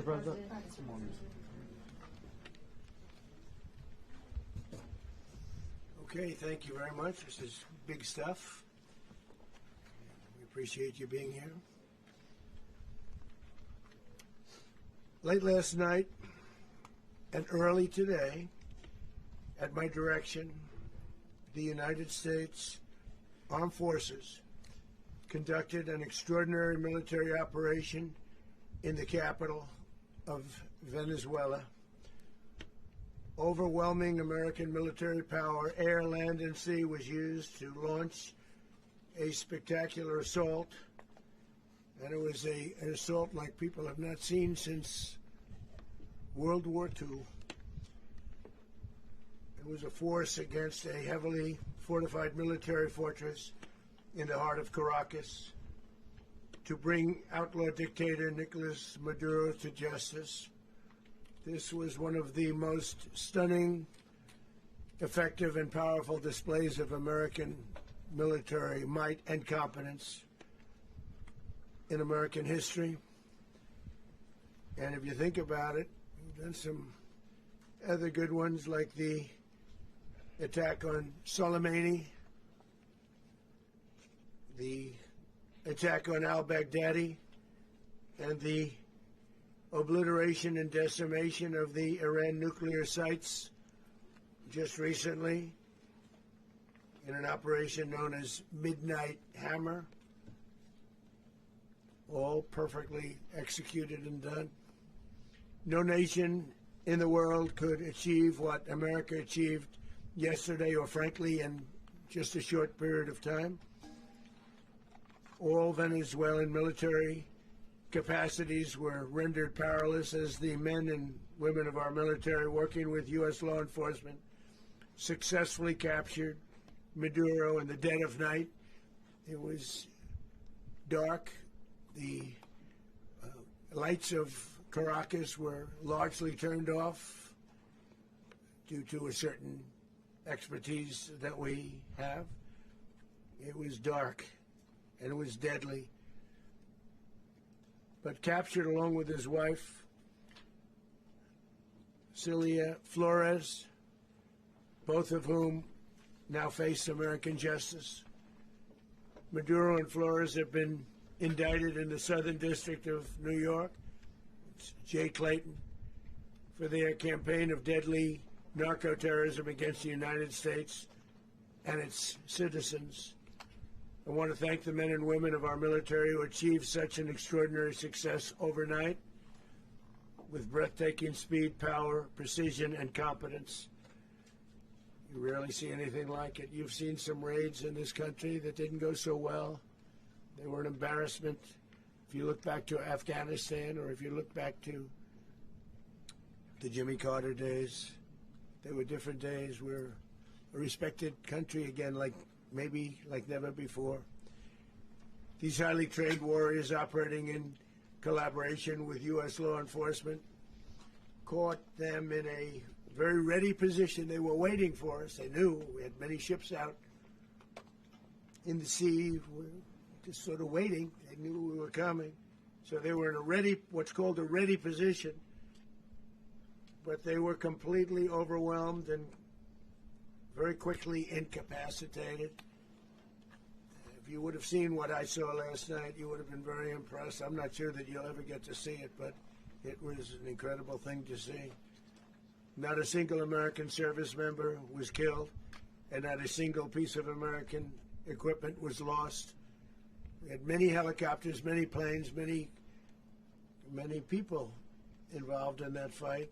President. Okay, thank you very much. This is big stuff. We appreciate you being here. Late last night and early today, at my direction, the United States Armed Forces conducted an extraordinary military operation in the capital of Venezuela. Overwhelming American military power, air, land, and sea, was used to launch a spectacular assault. And it was an assault like people have not seen since World War II. It was a force against a heavily fortified military fortress in the heart of Caracas to bring outlaw dictator Nicolas Maduro to justice. This was one of the most stunning, effective, and powerful displays of American military might and competence in American history. And if you think about it, we've done some other good ones, like the attack on Soleimani, the attack on al-Baghdadi, and the obliteration and decimation of the Iran nuclear sites just recently in an operation known as Midnight Hammer. All perfectly executed and done. No nation in the world could achieve what America achieved yesterday, or frankly in just a short period of time. All Venezuelan military capacities were rendered powerless as the men and women of our military, working with U.S. law enforcement, successfully captured Maduro in the dead of night. It was dark. The lights of Caracas were largely turned off due to a certain expertise that we have. It was dark and it was deadly. But captured along with his wife, Cilia Flores, both of whom now face American justice. Maduro and Flores have been indicted in the Southern District of New York, Jay Clayton, for their campaign of deadly narco-terrorism against the United States and its citizens. I want to thank the men and women of our military who achieved such an extraordinary success overnight with breathtaking speed, power, precision, and competence. You rarely see anything like it. You've seen some raids in this country that didn't go so well. They were an embarrassment. If you look back to Afghanistan, or if you look back to the Jimmy Carter days, they were different days. We're a respected country again, maybe like never before. These highly trained warriors, operating in collaboration with U.S. law enforcement, caught them in a very ready position. They were waiting for us. They knew we had many ships out in the sea, just sort of waiting. They knew we were coming. So they were in a ready, what's called a ready position. But they were completely overwhelmed and very quickly incapacitated. If you would have seen what I saw last night, you would have been very impressed. I'm not sure that you'll ever get to see it, but it was an incredible thing to see. Not a single American service member was killed, and not a single piece of American equipment was lost. We had many helicopters, many planes, many people involved in that fight.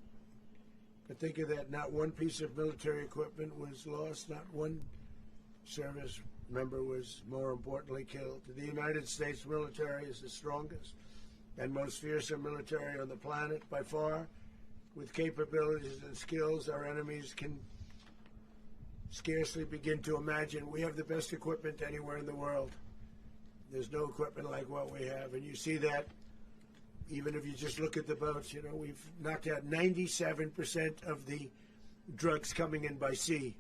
But think of that, not one piece of military equipment was lost, not one service member was, more importantly, killed. The United States military is the strongest and most fearsome military on the planet by far. With capabilities and skills our enemies can scarcely begin to imagine. We have the best equipment anywhere in the world. There's no equipment like what we have, and you see that even if you just look at the boats. You know, we've knocked out 97% of the drugs coming in by sea.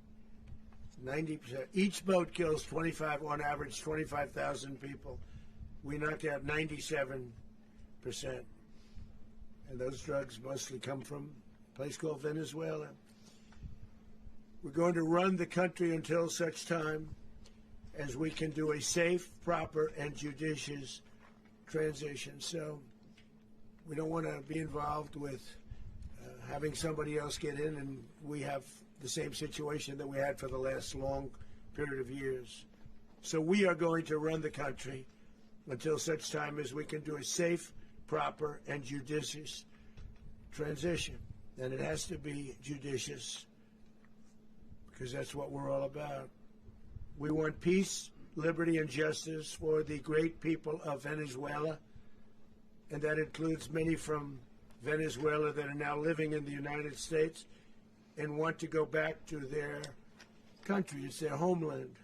90%. Each boat kills on average 25,000 people. We knocked out 97%. and those drugs mostly come from a place called Venezuela. We're going to run the country until such time as we can do a safe, proper, and judicious transition. So we don't want to be involved with having somebody else get in, and we have the same situation that we had for the last long period of years. So we are going to run the country until such time as we can do a safe, proper, and judicious transition. And it has to be judicious, because that's what we're all about. We want peace, liberty, and justice for the great people of Venezuela, and that includes many from Venezuela that are now living in the United States and want to go back to their country. It's their homeland.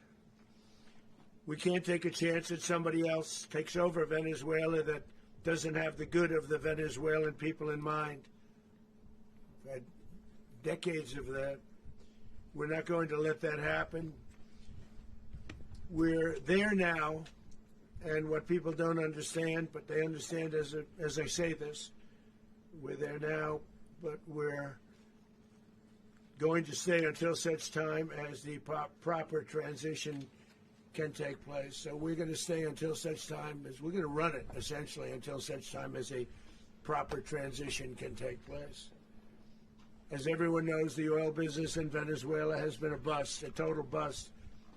We can't take a chance that somebody else takes over Venezuela that doesn't have the good of the Venezuelan people in mind. We've had decades of that. We're not going to let that happen. We're there now, and what people don't understand, but they understand as I say this, we're there now, but we're going to stay until such time as the proper transition can take place. So we're going to stay until such time as we're going to run it, essentially, until such time as a proper transition can take place. As everyone knows, the oil business in Venezuela has been a bust, a total bust,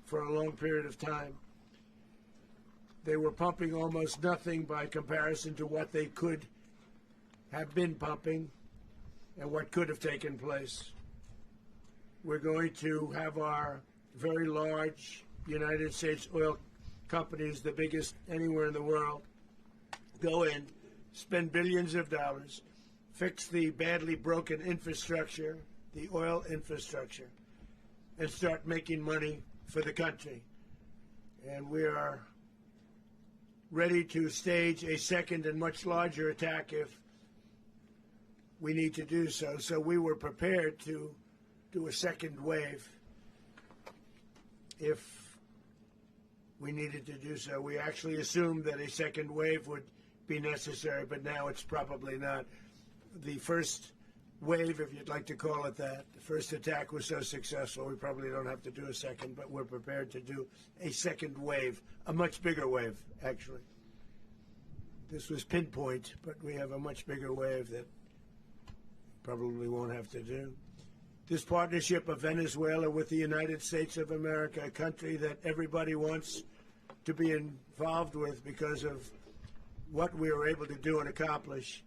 for a long period of time. They were pumping almost nothing by comparison to what they could have been pumping and what could have taken place. We're going to have our very large United States oil companies, the biggest anywhere in the world, go in, spend billions of dollars, fix the badly broken infrastructure, the oil infrastructure, and start making money for the country. And we are ready to stage a second and much larger attack if we need to do so. So we were prepared to do a second wave if we needed to do so. We actually assumed that a second wave would be necessary, but now it's probably not. The first wave, if you'd like to call it that, the first attack was so successful, we probably don't have to do a second, but we're prepared to do a second wave, a much bigger wave, actually. This was pinpoint, but we have a much bigger wave that probably won't have to do. This partnership of Venezuela with the United States of America, a country that everybody wants to be involved with because of what we were able to do and accomplish,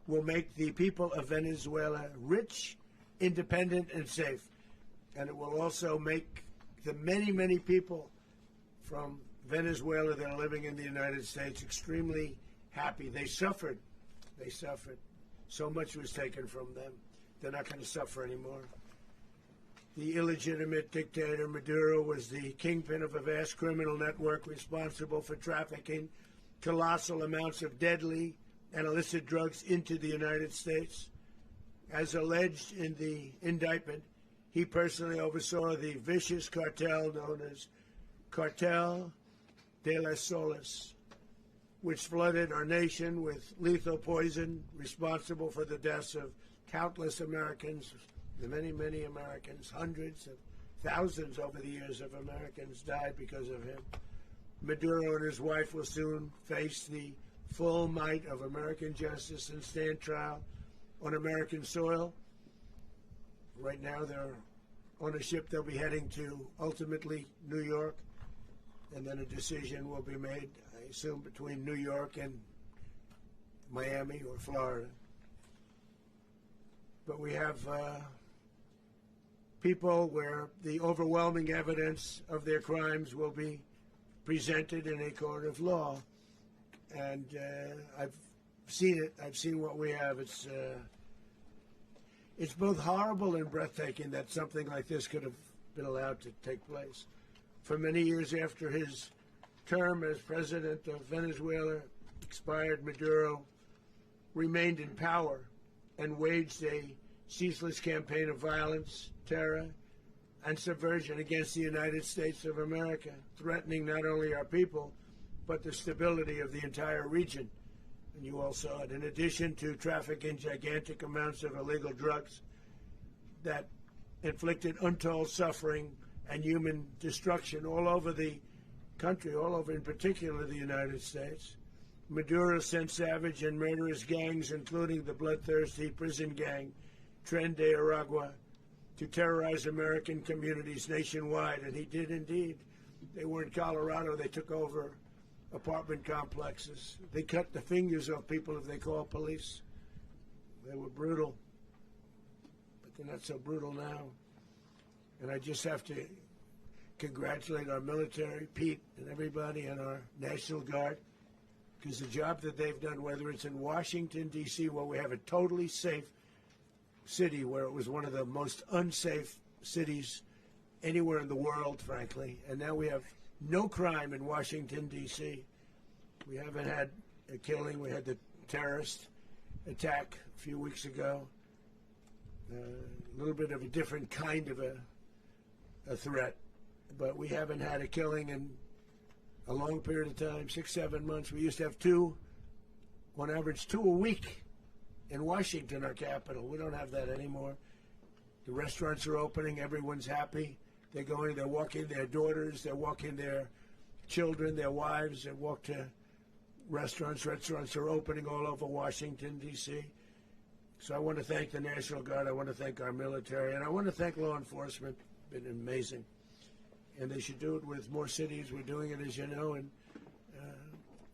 will make the people of Venezuela rich, independent, and safe. And it will also make the many, many people from Venezuela that are living in the United States extremely happy. They suffered. They suffered. So much was taken from them. They're not going to suffer anymore. The illegitimate dictator Maduro was the kingpin of a vast criminal network responsible for trafficking colossal amounts of deadly and illicit drugs into the United States. As alleged in the indictment, he personally oversaw the vicious cartel known as Cartel de las Solas, which flooded our nation with lethal poison, responsible for the deaths of countless Americans, the many, many Americans. Hundreds of thousands over the years of Americans died because of him. Maduro and his wife will soon face the full might of American justice and stand trial on American soil. Right now they're on a ship. They'll be heading to, ultimately, New York, and then a decision will be made, I assume, between New York and Miami or Florida. But we have people where the overwhelming evidence of their crimes will be presented in a court of law. And I've seen it. I've seen what we have. It's both horrible and breathtaking that something like this could have been allowed to take place. For many years after his term as president of Venezuela expired, Maduro remained in power and waged a ceaseless campaign of violence, terror, and subversion against the United States of America, threatening not only our people, but the stability of the entire region. and you all saw it. In addition to trafficking gigantic amounts of illegal drugs that inflicted untold suffering and human destruction all over the country, all over, in particular, the United States, Maduro sent savage and murderous gangs, including the bloodthirsty prison gang, Tren de Aragua, to terrorize American communities nationwide, and he did indeed. They were in Colorado. They took over apartment complexes. They cut the fingers off people if they called police. They were brutal, but they're not so brutal now. And I just have to congratulate our military, Pete, and everybody, and our National Guard, because the job that they've done, whether it's in Washington, D.C., where we have a totally safe city, where it was one of the most unsafe cities anywhere in the world, frankly, and now we have no crime in Washington, D.C. We haven't had a killing. We had the terrorist attack a few weeks ago. A little bit of a different kind of a threat, but we haven't had a killing in a long period of time, 6-7 months. We used to have two, on average, 2 a week in Washington, our capital. We don't have that anymore. The restaurants are opening. Everyone's happy. They're going, they're walking their daughters, they're walking their children, their wives, they walk to restaurants. Restaurants are opening all over Washington, D.C. So I want to thank the National Guard. I want to thank our military. And I want to thank law enforcement. It's been amazing. And they should do it with more cities. We're doing it, as you know, and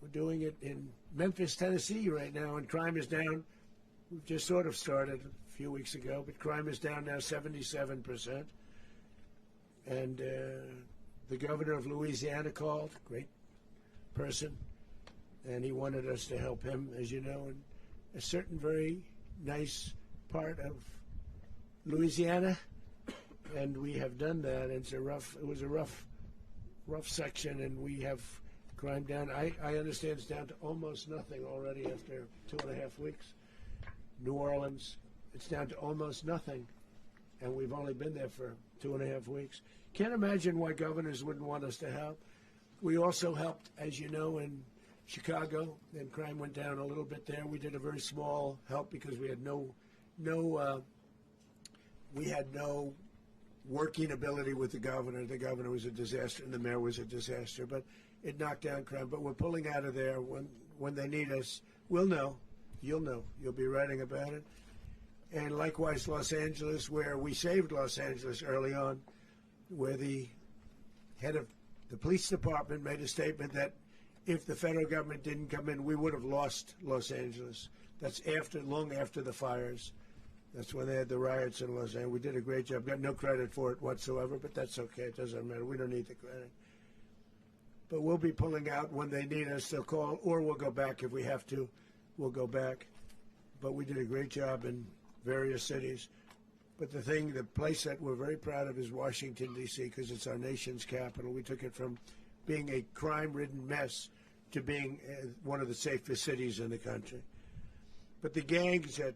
we're doing it in Memphis, Tennessee right now, and crime is down. We've just sort of started a few weeks ago, but crime is down now 77%. And the governor of Louisiana called, great person, and he wanted us to help him, as you know, in a certain very nice part of Louisiana, and we have done that. It was a rough section, and we have crime down. I understand it's down to almost nothing already after 2.5 weeks. New Orleans, it's down to almost nothing, and we've only been there for 2.5 weeks. Can't imagine why governors wouldn't want us to help. We also helped, as you know, in Chicago, and crime went down a little bit there. We did a very small help because we had no working ability with the governor. The governor was a disaster, and the mayor was a disaster. But it knocked down crime. But we're pulling out of there when they need us. We'll know. You'll know. You'll be writing about it. And likewise, Los Angeles, where we saved Los Angeles early on, where the head of the police department made a statement that if the federal government didn't come in, we would have lost Los Angeles. That's long after the fires. That's when they had the riots in Los Angeles. We did a great job. Got no credit for it whatsoever, but that's okay. It doesn't matter. We don't need the credit. But we'll be pulling out when they need us. They'll call, or we'll go back if we have to. We'll go back. But we did a great job in various cities. But the place that we're very proud of is Washington, D.C., because it's our nation's capital. We took it from being a crime-ridden mess to being one of the safest cities in the country. But the gangs that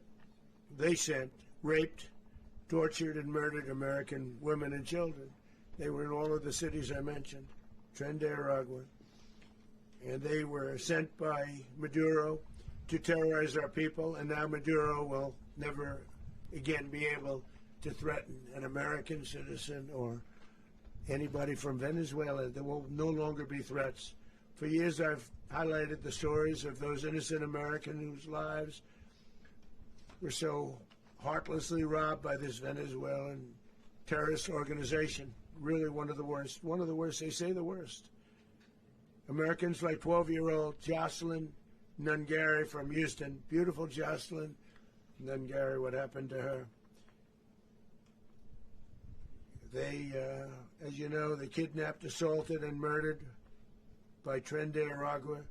they sent raped, tortured, and murdered American women and children. They were in all of the cities I mentioned, Tren de Aragua. And they were sent by Maduro to terrorize our people, and now Maduro will never again be able to threaten an American citizen or anybody from Venezuela. There will no longer be threats. For years I've highlighted the stories of those innocent Americans whose lives were so heartlessly robbed by this Venezuelan terrorist organization. Really one of the worst. One of the worst, they say the worst. Americans like 12-year-old Jocelyn Nungary from Houston. Beautiful Jocelyn Nungary, what happened to her? They, as you know, they kidnapped, assaulted, and murdered by Tren de Aragua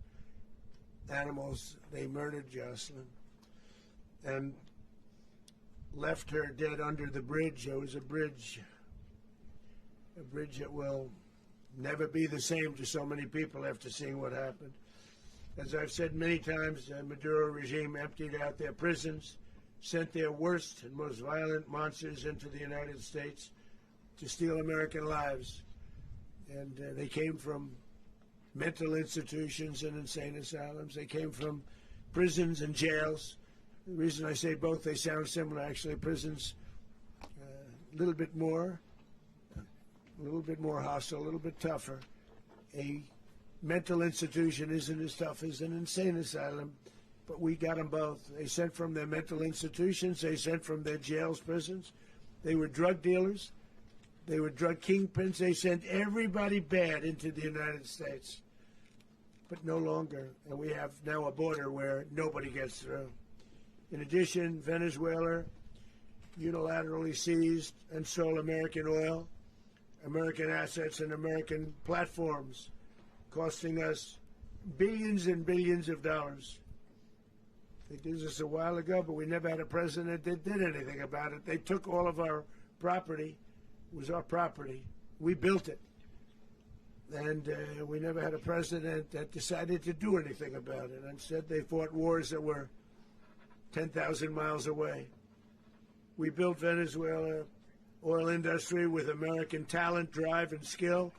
animals. They murdered Jocelyn and left her dead under the bridge. There was a bridge that will never be the same to so many people after seeing what happened. As I've said many times, the Maduro regime emptied out their prisons, sent their worst and most violent monsters into the United States to steal American lives. And they came from mental institutions and insane asylums. They came from prisons and jails. The reason I say both, they sound similar. Actually, prisons a little bit more hostile, a little bit tougher. A mental institution isn't as tough as an insane asylum, but we got them both. They sent from their mental institutions, they sent from their jails, prisons. They were drug dealers, they were drug kingpins, they sent everybody bad into the United States. But no longer, and we have now a border where nobody gets through. In addition, Venezuela unilaterally seized and stole American oil, American assets, and American platforms, costing us billions and billions of dollars. They did this a while ago, but we never had a president that did anything about it. They took all of our property. It was our property. We built it. And we never had a president that decided to do anything about it. Instead, they fought wars that were 10,000 miles away. We built Venezuela oil industry with American talent, drive, and skill,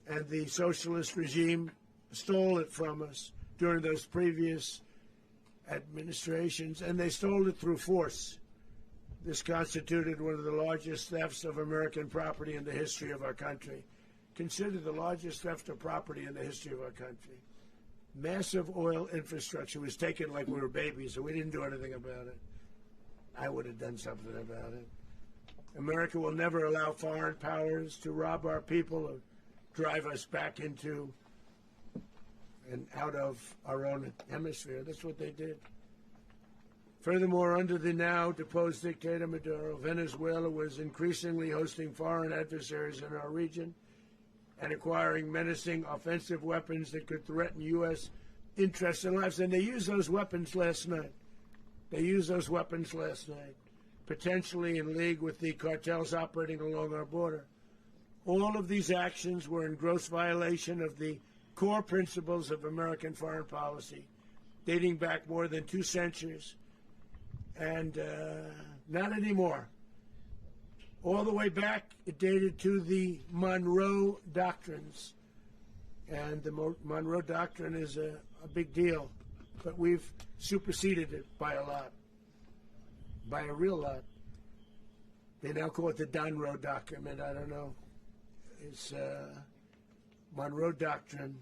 and the socialist regime stole it from us during those previous administrations, and they stole it through force. This constituted one of the largest thefts of American property in the history of our country. Considered the largest theft of property in the history of our country. Massive oil infrastructure was taken like we were babies, and we didn't do anything about it. I would have done something about it. America will never allow foreign powers to rob our people or drive us back into and out of our own hemisphere. That's what they did. Furthermore, under the now deposed dictator Maduro, Venezuela was increasingly hosting foreign adversaries in our region and acquiring menacing offensive weapons that could threaten U.S. interests and lives. And they used those weapons last night. Potentially in league with the cartels operating along our border. All of these actions were in gross violation of the core principles of American foreign policy, dating back more than 2 centuries, and not anymore. All the way back, it dated to the Monroe Doctrines, and the Monroe Doctrine is a big deal, but we've superseded it by a lot, by a real lot. They now call it the Monroe Document. I don't know. It's Monroe Doctrine.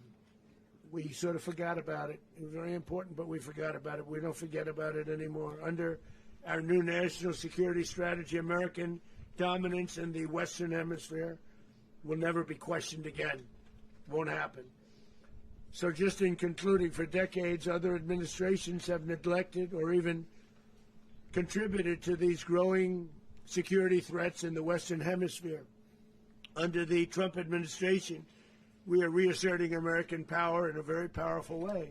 We sort of forgot about it. It was very important, but we forgot about it. We don't forget about it anymore. Under our new national security strategy, American dominance in the Western Hemisphere will never be questioned again. Won't happen. So just in concluding, for decades, other administrations have neglected or even contributed to these growing security threats in the Western Hemisphere. Under the Trump administration, we are reasserting American power in a very powerful way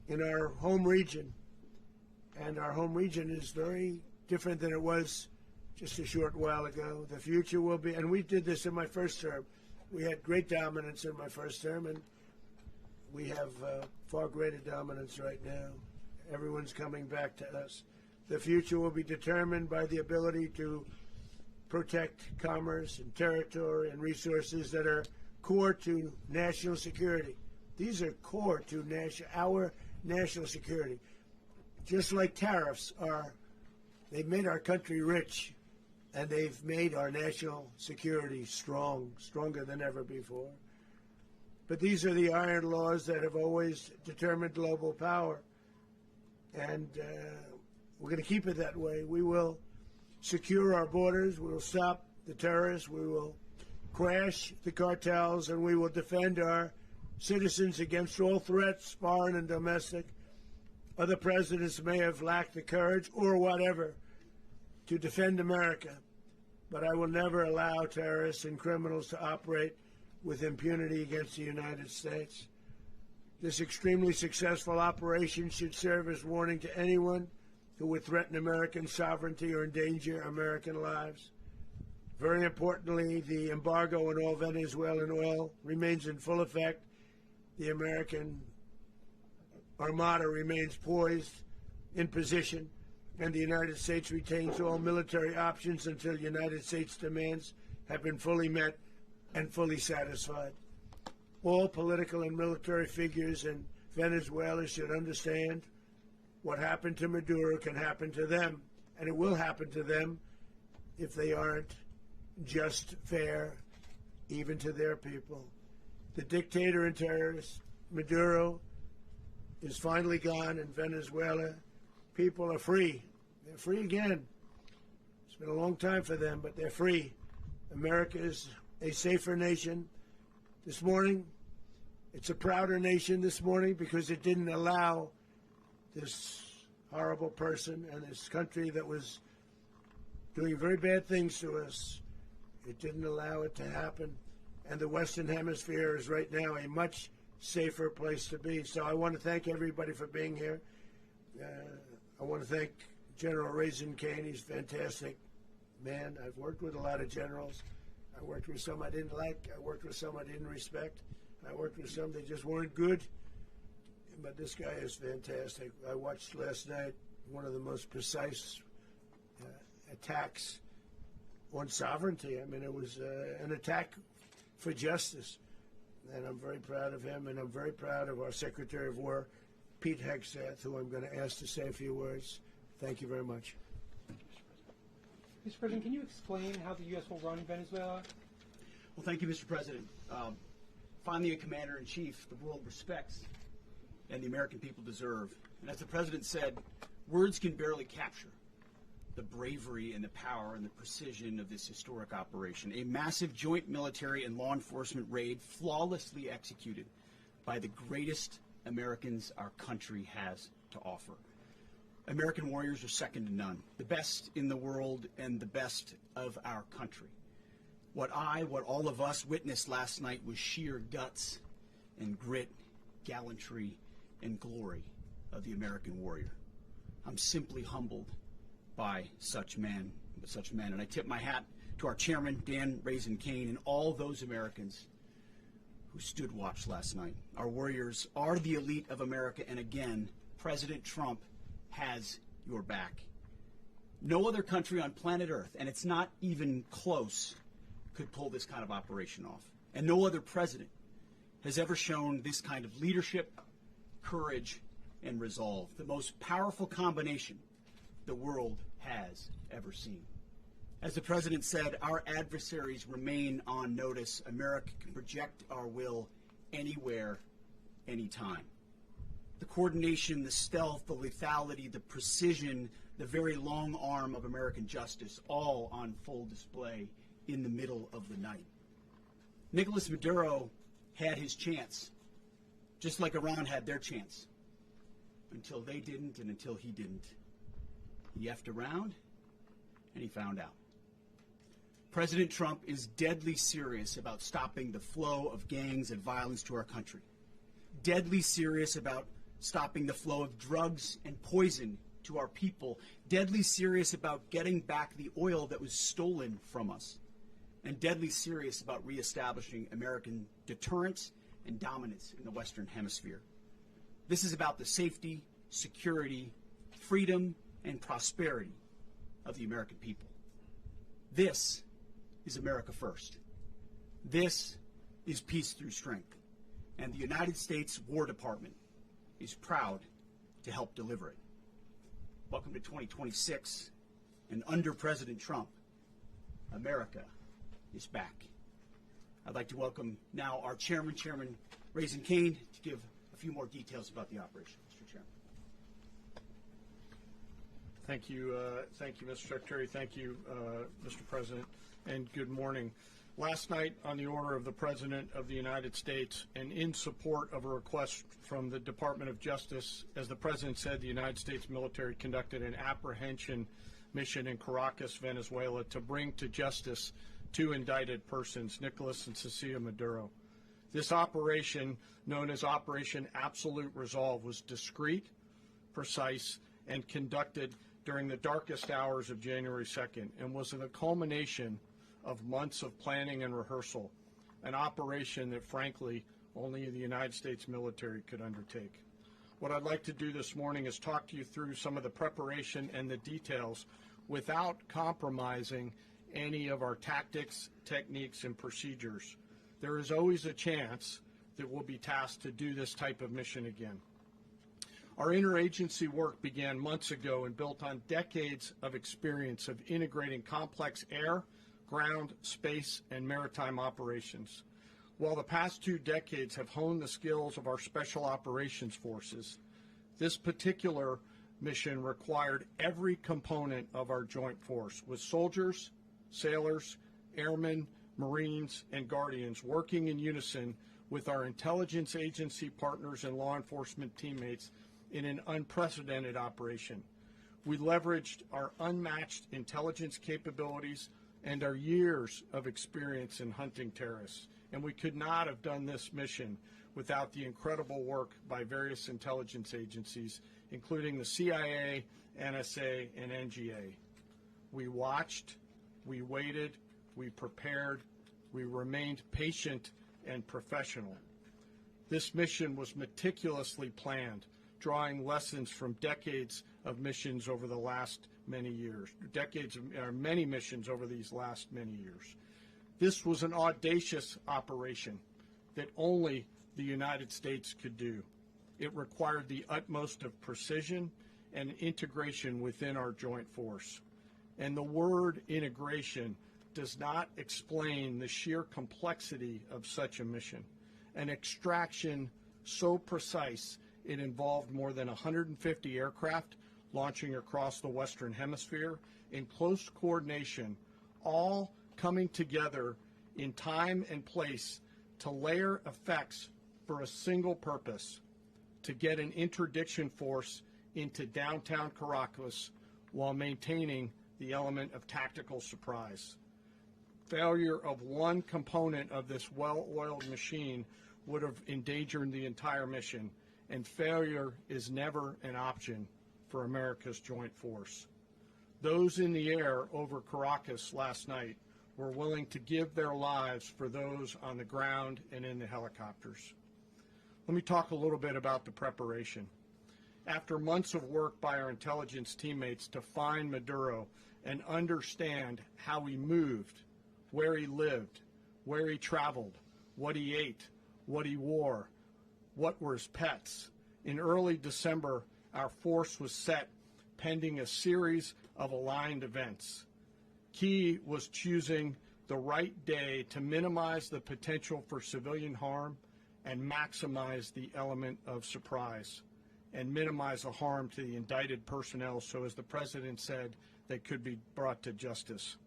in our home region. And our home region is very different than it was just a short while ago. The future will be, and we did this in my first term. We had great dominance in my first term, and we have far greater dominance right now. Everyone's coming back to us. The future will be determined by the ability to protect commerce and territory and resources that are core to national security. These are core to our national security. Just like tariffs are, they've made our country rich, and they've made our national security stronger than ever before. But these are the iron laws that have always determined global power, and we're going to keep it that way. We will secure our borders, we will stop the terrorists, we will crash the cartels, and we will defend our citizens against all threats, foreign and domestic. Other presidents may have lacked the courage or whatever to defend America, but I will never allow terrorists and criminals to operate with impunity against the United States. This extremely successful operation should serve as warning to anyone who would threaten American sovereignty or endanger American lives. Very importantly, the embargo on all Venezuelan oil remains in full effect. The American Armada remains poised in position, and the United States retains all military options until United States demands have been fully met and fully satisfied. All political and military figures and Venezuela should understand what happened to Maduro can happen to them, and it will happen to them if they aren't just, fair, even to their people. The dictator and terrorist, Maduro, is finally gone in Venezuela. People are free. They're free again. It's been a long time for them, but they're free. America is a safer nation. This morning, it's a prouder nation this morning because it didn't allow this horrible person and this country that was doing very bad things to us. It didn't allow it to happen. And the Western Hemisphere is right now a much safer place to be. So I want to thank everybody for being here. I want to thank General Raisin Kane. He's a fantastic man. I've worked with a lot of generals. I worked with some I didn't like. I worked with some I didn't respect. I worked with some that just weren't good. But this guy is fantastic. I watched last night one of the most precise attacks on sovereignty. I mean, it was an attack for justice. And I'm very proud of him, and I'm very proud of our Secretary of War, Pete Hegseth, who I'm going to ask to say a few words. Thank you very much. Mr. President, can you explain how the U.S. will run Venezuela? Well, thank you, Mr. President. Finally, a commander-in-chief the world respects and the American people deserve. And as the President said, words can barely capture the bravery and the power and the precision of this historic operation. A massive joint military and law enforcement raid flawlessly executed by the greatest Americans our country has to offer. American warriors are second to none, the best in the world and the best of our country. What all of us witnessed last night was sheer guts and grit, gallantry, and glory of the American warrior. I'm simply humbled by such men, and I tip my hat to our chairman, Dan Raisin Kane, and all those Americans who stood watch last night. Our warriors are the elite of America, and again, President Trump has your back. No other country on planet Earth, and it's not even close, could pull this kind of operation off. And no other president has ever shown this kind of leadership, courage, and resolve. The most powerful combination the world has ever seen. As the President said, our adversaries remain on notice. America can project our will anywhere, anytime. The coordination, the stealth, the lethality, the precision, the very long arm of American justice, all on full display in the middle of the night. Nicolas Maduro had his chance, just like Iran had their chance, until they didn't and until he didn't. He effed around, and he found out. President Trump is deadly serious about stopping the flow of gangs and violence to our country. Deadly serious about stopping the flow of drugs and poison to our people. Deadly serious about getting back the oil that was stolen from us. And deadly serious about reestablishing American deterrence and dominance in the Western Hemisphere. This is about the safety, security, freedom, and prosperity of the American people. This is America first. This is peace through strength. And the United States War Department is proud to help deliver it. Welcome to 2026, and under President Trump, America is back. I'd like to welcome now our chairman, Chairman Raisin Kane, to give a few more details about the operation. Mr. Chairman. Thank you, Mr. Secretary. Thank you, Mr. President, and good morning. Last night, on the order of the President of the United States and in support of a request from the Department of Justice, as the President said, the United States military conducted an apprehension mission in Caracas, Venezuela, to bring to justice two indicted persons, Nicolas and Cilia Maduro. This operation, known as Operation Absolute Resolve, was discreet, precise, and conducted during the darkest hours of January 2nd and was the culmination of months of planning and rehearsal, an operation that, frankly, only the United States military could undertake. What I'd like to do this morning is talk to you through some of the preparation and the details without compromising any of our tactics, techniques, and procedures. There is always a chance that will be tasked to do this type of mission again. Our interagency work began months ago and built on decades of experience of integrating complex air, ground, space, and maritime operations. While the past 2 decades have honed the skills of our special operations forces, this particular mission required every component of our joint force, with soldiers, sailors, airmen, Marines, and Guardians working in unison with our intelligence agency partners and law enforcement teammates in an unprecedented operation. We leveraged our unmatched intelligence capabilities and our years of experience in hunting terrorists, and we could not have done this mission without the incredible work by various intelligence agencies, including the CIA, NSA, and NGA. We watched, we waited, we prepared, we remained patient and professional. This mission was meticulously planned, drawing lessons from decades of missions over the last many years, many missions over these last many years. This was an audacious operation that only the United States could do. It required the utmost of precision and integration within our joint force. And the word integration does not explain the sheer complexity of such a mission. An extraction so precise it involved more than 150 aircraft launching across the Western Hemisphere in close coordination, all coming together in time and place to layer effects for a single purpose: to get an interdiction force into downtown Caracas while maintaining the element of tactical surprise. Failure of one component of this well-oiled machine would have endangered the entire mission, and failure is never an option for America's joint force. Those in the air over Caracas last night were willing to give their lives for those on the ground and in the helicopters. Let me talk a little bit about the preparation. After months of work by our intelligence teammates to find Maduro and understand how he moved, where he lived, where he traveled, what he ate, what he wore, what were his pets, in early December, our force was set pending a series of aligned events. Key was choosing the right day to minimize the potential for civilian harm and maximize the element of surprise, and minimize the harm to the indicted personnel, so as the President said, they could be brought to justice.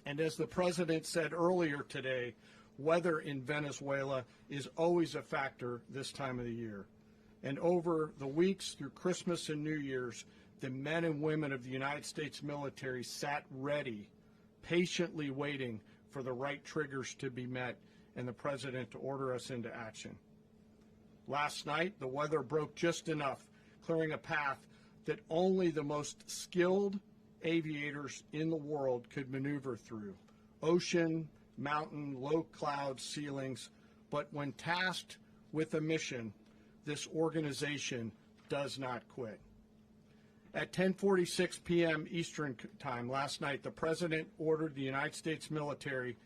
And as the President said earlier today, weather in Venezuela is always a factor this time of the year. And over the weeks through Christmas and New Year's, the men and women of the United States military sat ready, patiently waiting for the right triggers to be met and the President to order us into action. Last night, the weather broke just enough, clearing a path that only the most skilled aviators in the world could maneuver through. Ocean, mountain, low cloud ceilings, but when tasked with a mission, this organization does not quit. At 10:46 p.m. Eastern Time last night, the President ordered the United States military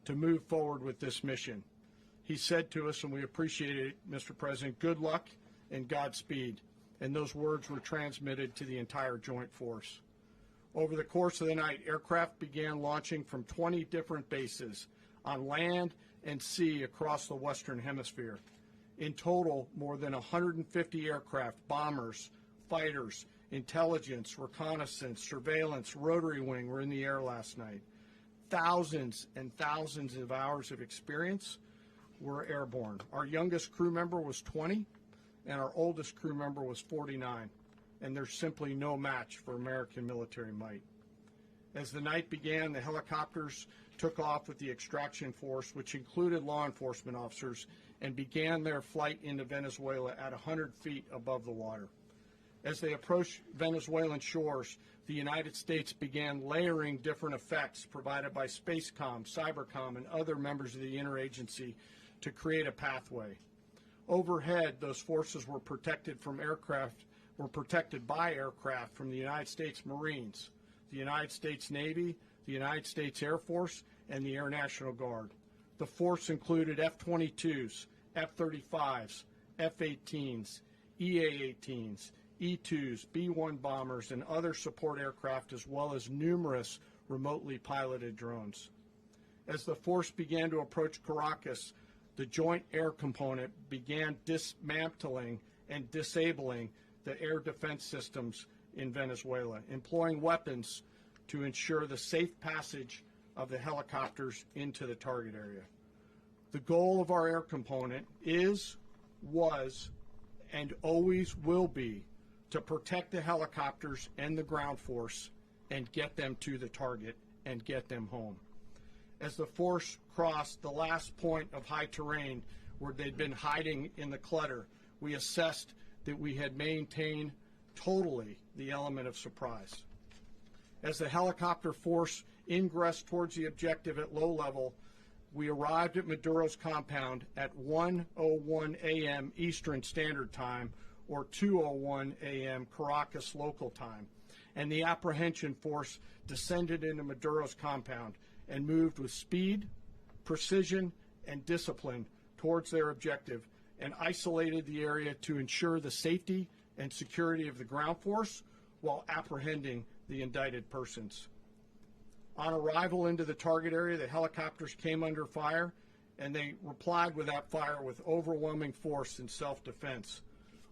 to move forward with this mission. He said to us, and we appreciate it, Mr. President, good luck and Godspeed. And those words were transmitted to the entire joint force. Over the course of the night, aircraft began launching from 20 different bases on land and sea across the Western Hemisphere. In total, more than 150 aircraft, bombers, fighters, intelligence, reconnaissance, surveillance, rotary wing were in the air last night. Thousands and thousands of hours of experience were airborne. Our youngest crew member was 20, and our oldest crew member was 49, and there's simply no match for American military might. As the night began, the helicopters took off with the extraction force, which included law enforcement officers, and began their flight into Venezuela at 100 feet above the water. As they approached Venezuelan shores, the United States began layering different effects provided by Spacecom, Cybercom, and other members of the interagency to create a pathway. Overhead, those forces were protected by aircraft from the United States Marines, the United States Navy, the United States Air Force, and the Air National Guard. The force included F-22s, F-35s, F-18s, EA-18s, E-2s, B-1 bombers, and other support aircraft, as well as numerous remotely piloted drones. As the force began to approach Caracas, the Joint Air Component began dismantling and disabling the air defense systems in Venezuela, employing weapons to ensure the safe passage of the helicopters into the target area. The goal of our air component is, was, and always will be to protect the helicopters and the ground force and get them to the target and get them home. As the force crossed the last point of high terrain where they'd been hiding in the clutter, we assessed that we had maintained totally the element of surprise. As the helicopter force ingressed towards the objective at low level, we arrived at Maduro's compound at 1:01 a.m. Eastern Standard Time, or 2:01 a.m. Caracas local time, and the apprehension force descended into Maduro's compound and moved with speed, precision, and discipline towards their objective, and isolated the area to ensure the safety and security of the ground force while apprehending the indicted persons. On arrival into the target area, the helicopters came under fire, and they replied with that fire with overwhelming force in self-defense.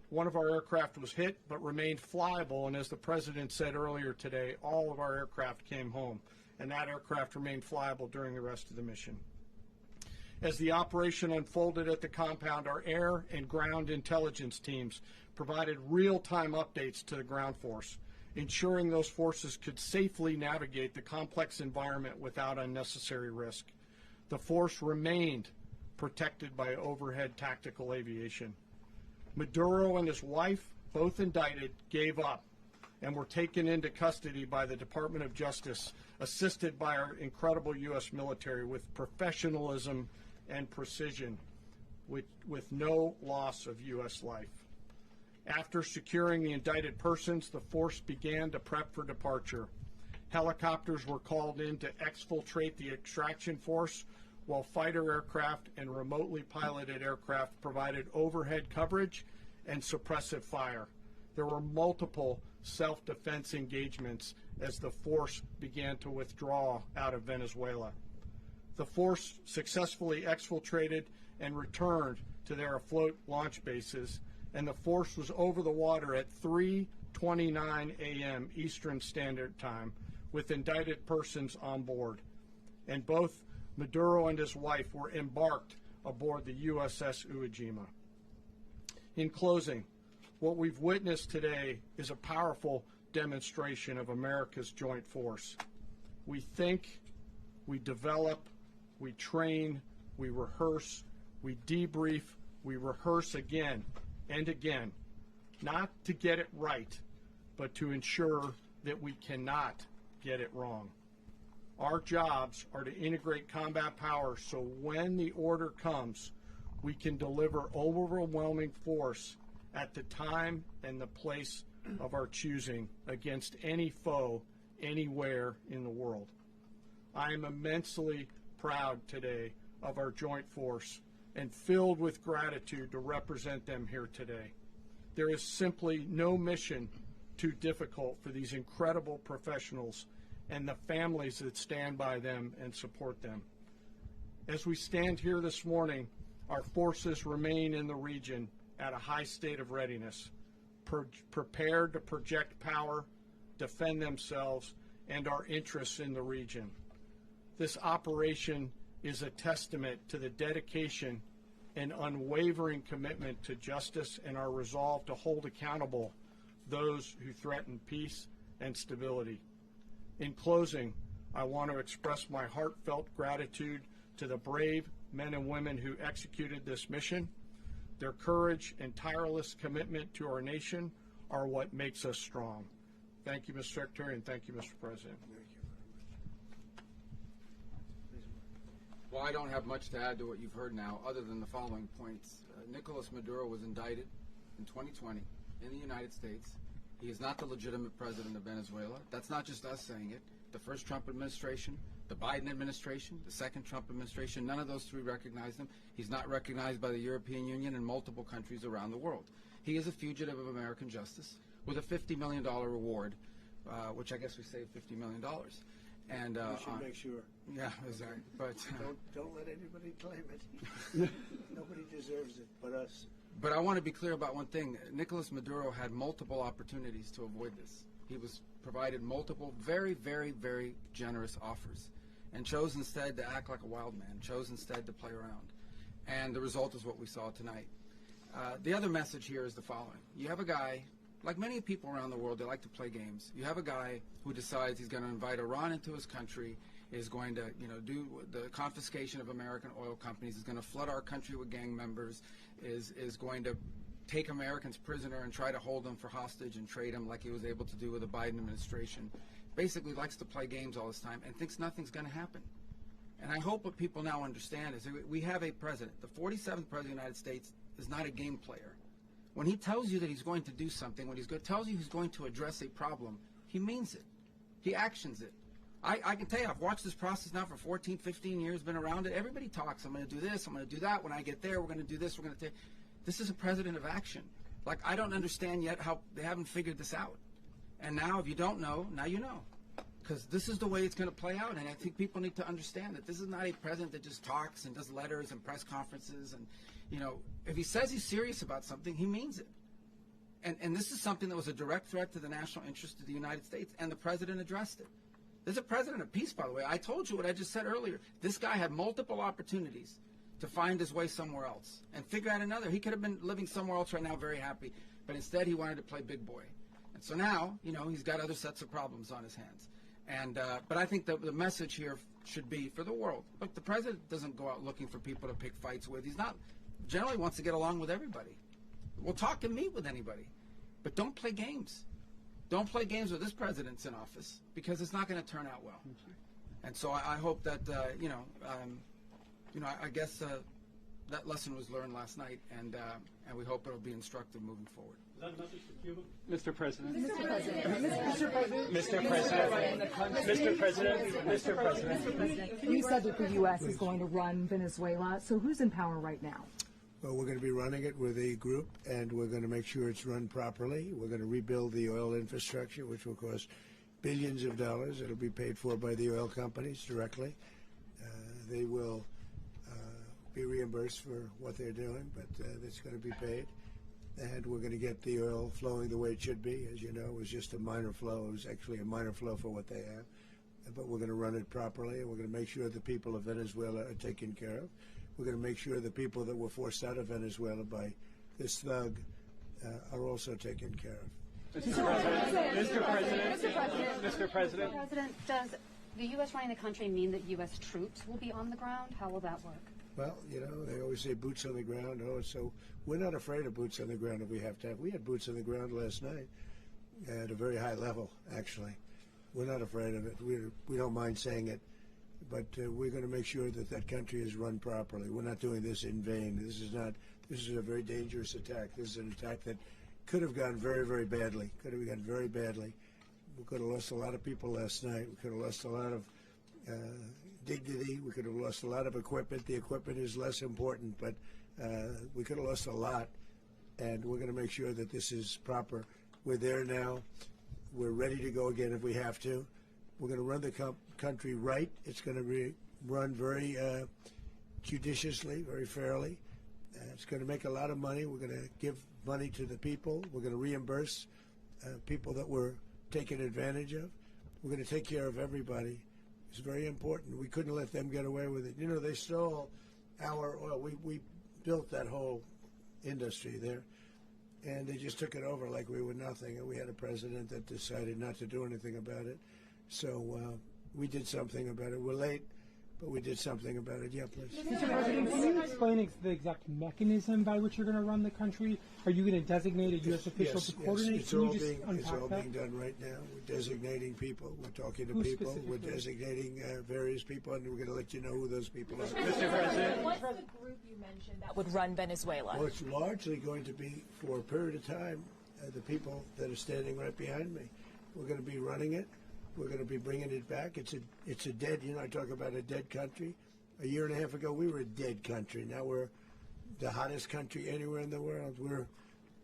One of our aircraft was hit but remained flyable, and as the President said earlier today, all of our aircraft came home, and that aircraft remained flyable during the rest of the mission. As the operation unfolded at the compound, our air and ground intelligence teams provided real-time updates to the ground force, ensuring those forces could safely navigate the complex environment without unnecessary risk. The force remained protected by overhead tactical aviation. Maduro and his wife, both indicted, gave up and were taken into custody by the Department of Justice, assisted by our incredible U.S. military with professionalism and precision, with no loss of U.S. life. After securing the indicted persons, the force began to prep for departure. Helicopters were called in to exfiltrate the extraction force, while fighter aircraft and remotely piloted aircraft provided overhead coverage and suppressive fire. There were multiple self-defense engagements as the force began to withdraw out of Venezuela. The force successfully exfiltrated and returned to their afloat launch bases, and the force was over the water at 3:29 a.m. Eastern Standard Time with indicted persons on board. And both Maduro and his wife were embarked aboard the USS Iwo Jima. In closing, what we've witnessed today is a powerful demonstration of America's joint force. We think, we develop, we train, we rehearse, we debrief, we rehearse again and again, not to get it right, but to ensure that we cannot get it wrong. Our jobs are to integrate combat power so when the order comes, we can deliver overwhelming force at the time and the place of our choosing against any foe anywhere in the world. I am immensely proud today of our joint force and filled with gratitude to represent them here today. There is simply no mission too difficult for these incredible professionals and the families that stand by them and support them. As we stand here this morning, our forces remain in the region at a high state of readiness, prepared to project power, defend themselves, and our interests in the region. This operation is a testament to the dedication and unwavering commitment to justice and our resolve to hold accountable those who threaten peace and stability. In closing, I want to express my heartfelt gratitude to the brave men and women who executed this mission. Their courage and tireless commitment to our nation are what makes us strong. Thank you, Mr. Secretary, and thank you, Mr. President. Well, I don't have much to add to what you've heard now, other than the following points. Nicolas Maduro was indicted in 2020 in the United States. He is not the legitimate president of Venezuela. That's not just us saying it. The first Trump administration, the Biden administration, the second Trump administration, none of those three recognized him. He's not recognized by the European Union and multiple countries around the world. He is a fugitive of American justice with a $50 million reward, which I guess we saved $50 million. And We should make sure. yeah, exactly. But Don't let anybody claim it. Nobody deserves it but us. But I want to be clear about one thing. Nicolas Maduro had multiple opportunities to avoid this. He was provided multiple very, very, very generous offers and chose instead to act like a wild man, chose instead to play around. And the result is what we saw tonight. The other message here is the following. You have a guy, like many people around the world, they like to play games. You have a guy who decides he's going to invite Iran into his country, is going to, do the confiscation of American oil companies, is going to flood our country with gang members, is going to take Americans prisoner and try to hold them for hostage and trade them like he was able to do with the Biden administration. Basically likes to play games all this time and thinks nothing's going to happen. And I hope what people now understand is that we have a president. The 47th president of the United States is not a game player. When he tells you that he's going to do something, when tells you he's going to address a problem, he means it. He actions it. I can tell you, I've watched this process now for 14, 15 years, been around it. Everybody talks. I'm going to do this. I'm going to do that. When I get there, we're going to do this. We're going to take. This is a president of action. Like, I don't understand yet how they haven't figured this out. And now, if you don't know, now you know. Because this is the way it's going to play out. And I think people need to understand that this is not a president that just talks and does letters and press conferences. And, if he says he's serious about something, he means it. And this is something that was a direct threat to the national interest of the United States. And the president addressed it. There's a president of peace, by the way. I told you what I just said earlier. This guy had multiple opportunities to find his way somewhere else and figure out another. He could have been living somewhere else right now very happy, but instead he wanted to play big boy. And so now, he's got other sets of problems on his hands. And but I think the message here should be for the world. Look, the president doesn't go out looking for people to pick fights with. He's not, generally wants to get along with everybody. We'll talk and meet with anybody, but don't play games. Don't play games with this president's in office because it's not going to turn out well. And so I hope that, I guess that lesson was learned last night, and we hope it'll be instructive moving forward. Is that a message for Cuba? Mr. President. Mr. President. Mr. President. Mr. President. You said that the U.S. is going to run Venezuela, so who's in power right now? Well, we're going to be running it with a group, and we're going to make sure it's run properly. We're going to rebuild the oil infrastructure, which will cost billions of dollars. It'll be paid for by the oil companies directly. They will be reimbursed for what they're doing, but it's going to be paid. And we're going to get the oil flowing the way it should be. As you know, it was just a minor flow. It was actually a minor flow for what they have. But we're going to run it properly, and we're going to make sure the people of Venezuela are taken care of. We're going to make sure the people that were forced out of Venezuela by this thug are also taken care of. Mr. President. Mr. President. Mr. President. Mr. President. President, does the U.S. running the country mean that U.S. troops will be on the ground? How will that work? Well, they always say boots on the ground. So we're not afraid of boots on the ground if we have to have. We had boots on the ground last night at a very high level, actually. We're not afraid of it. We don't mind saying it. But we're going to make sure that that country is run properly. We're not doing this in vain. This is a very dangerous attack. This is an attack that could have gone very, very badly. Could have gone very badly. We could have lost a lot of people last night. We could have lost a lot of dignity. We could have lost a lot of equipment. The equipment is less important, but we could have lost a lot. And we're going to make sure that this is proper. We're there now. We're ready to go again if we have to. We're going to run the country right. It's going to be run very judiciously, very fairly. It's going to make a lot of money. We're going to give money to the people. We're going to reimburse people that were taken advantage of. We're going to take care of everybody. It's very important. We couldn't let them get away with it. They stole our oil. We built that whole industry there, and they just took it over like we were nothing. And we had a president that decided not to do anything about it. So we did something about it. We're late, but we did something about it. Yeah, please. Mr. President, can you explain the exact mechanism by which you're going to run the country? Are you going to designate a U.S. official to coordinate? It's all being done right now. We're designating people. We're talking to people. We're designating various people, and we're going to let you know who those people are. Mr. President. What's the group you mentioned that would run Venezuela? Well, it's largely going to be, for a period of time, the people that are standing right behind me. We're going to be running it. We're going to be bringing it back. It's a dead. I talk about a dead country. A year and a half ago, we were a dead country. Now we're the hottest country anywhere in the world. We're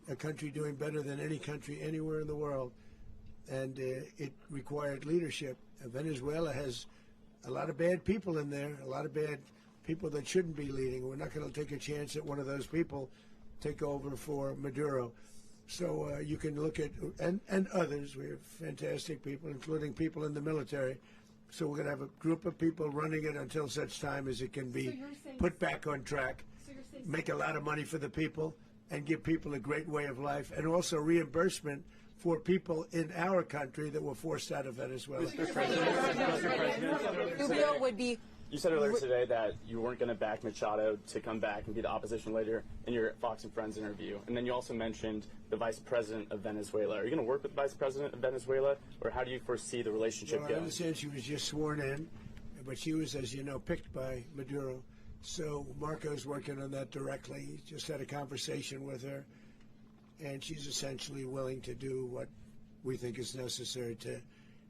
a country doing better than any country anywhere in the world, and it required leadership. Venezuela has a lot of bad people in there, a lot of bad people that shouldn't be leading. We're not going to take a chance that one of those people take over for Maduro. So you can look at, and others, we have fantastic people, including people in the military. So we're going to have a group of people running it until such time as it can be put back on track, make a lot of money for the people, and give people a great way of life, and also reimbursement for people in our country that were forced out of Venezuela. Mr. President, Rubio would be. you said earlier today that you weren't going to back Machado to come back and be the opposition leader in your Fox and Friends interview. And then you also mentioned the vice president of Venezuela. Are you going to work with the vice president of Venezuela, or how do you foresee the relationship Well, I going? understand she was just sworn in, but she was, as you know, picked by Maduro. So Marco's working on that directly. He just had a conversation with her, and she's essentially willing to do what we think is necessary to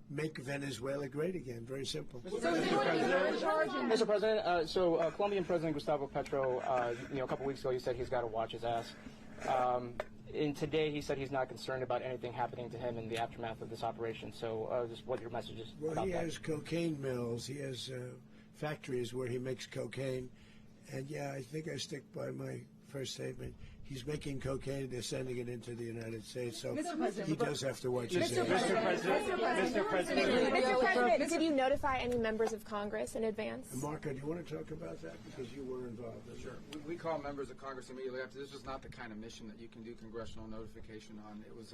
make Venezuela great again. Very simple. Mr. President, Colombian President Gustavo Petro, a couple weeks ago, he said he's got to watch his ass. And today, he said he's not concerned about anything happening to him in the aftermath of this operation. So, just what your message is Well, about he that. has cocaine mills. He has factories where he makes cocaine. And yeah, I think I stick by my first statement. He's making cocaine. They're sending it into the United States. So he does have to watch his ass. Mr. President, Did you notify any members of Congress in advance? Marco, do you want to talk about that? Because you were involved. Sure. We call members of Congress immediately after. This was not the kind of mission that you can do congressional notification on. It was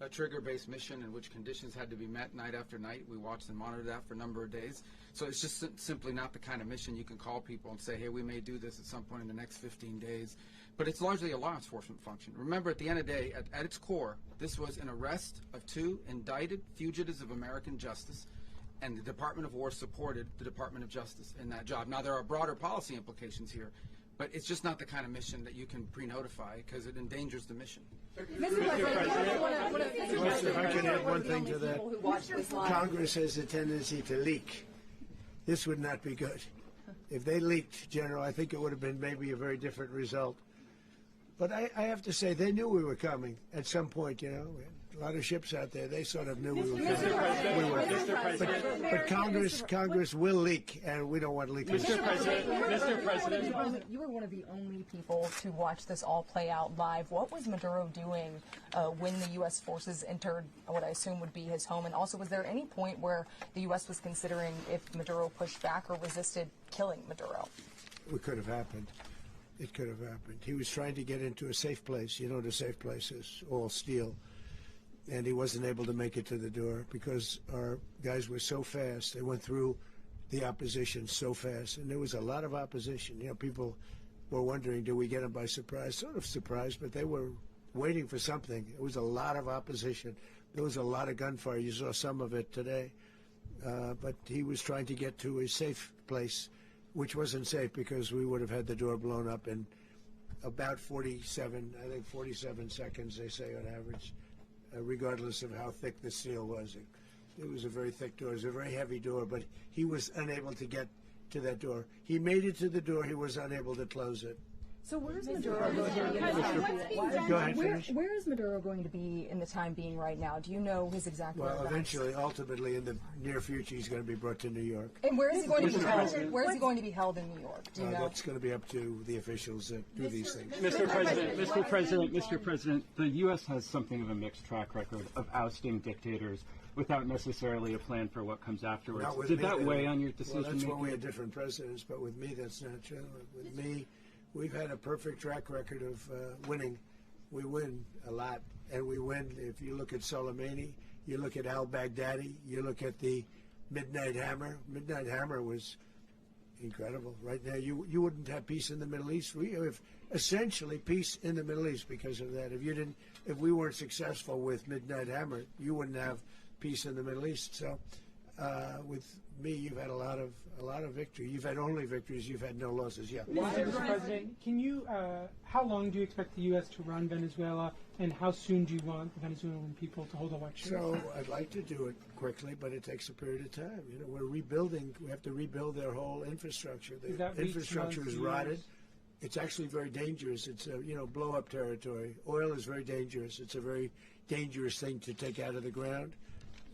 a trigger-based mission in which conditions had to be met night after night. We watched and monitored that for a number of days. So it's just simply not the kind of mission you can call people and say, hey, we may do this at some point in the next 15 days. But it's largely a law enforcement function. Remember, at the end of the day, at its core, this was an arrest of 2 indicted fugitives of American justice, and the Department of War supported the Department of Justice in that job. Now, there are broader policy implications here, but it's just not the kind of mission that you can pre-notify because it endangers the mission. If I can add one thing to that, Congress has a tendency to leak. This would not be good. If they leaked, General, I think it would have been maybe a very different result. But I have to say, they knew we were coming at some point, We had a lot of ships out there. They sort of knew we were coming. But Congress will leak, and we don't want leakage. Mr. President, You were one of the only people to watch this all play out live. What was Maduro doing when the U.S. forces entered what I assume would be his home? And also, was there any point where the U.S. was considering if Maduro pushed back or resisted killing Maduro? It could have happened. It could have happened. He was trying to get into a safe place. The safe place is all steel. And he wasn't able to make it to the door because our guys were so fast. They went through the opposition so fast. And there was a lot of opposition. People were wondering, do we get them by surprise? Sort of surprised, but they were waiting for something. It was a lot of opposition. There was a lot of gunfire. You saw some of it today. But he was trying to get to a safe place, which wasn't safe because we would have had the door blown up in about 47 seconds, they say on average, regardless of how thick the steel was. It was a very thick door. It was a very heavy door, but he was unable to get to that door. He made it to the door. He was unable to close it. So where's Maduro going to be? Go ahead, finish. Where is Maduro going to be in the time being right now? Do you know his exact Well, whereabouts? eventually, ultimately, in the near future, he's going to be brought to New York. And where is he going to be held? Where is he going to be held in New York? Do you know? That's going to be up to the officials that do these things. Mr. President, the U.S. has something of a mixed track record of ousting dictators without necessarily a plan for what comes afterwards. Not with Did me, that though. weigh on your decision Well, that's making? when we had different presidents, but with me, that's not true. With me, we've had a perfect track record of winning. We win a lot, and we win. If you look at Soleimani, you look at al-Baghdadi, you look at the Midnight Hammer. Midnight Hammer was incredible. Right now, you wouldn't have peace in the Middle East. We have essentially peace in the Middle East because of that. If we weren't successful with Midnight Hammer, you wouldn't have peace in the Middle East. So, with me, you've had a lot of victory. You've had only victories. You've had no losses. Yeah. Mr. President, can you? How long do you expect the U.S. to run Venezuela? And how soon do you want the Venezuelan people to hold elections? So I'd like to do it quickly, but it takes a period of time. You know, we're rebuilding. We have to rebuild their whole infrastructure. The infrastructure is rotted. It's actually very dangerous. It's a, blow-up territory. Oil is very dangerous. It's a very dangerous thing to take out of the ground.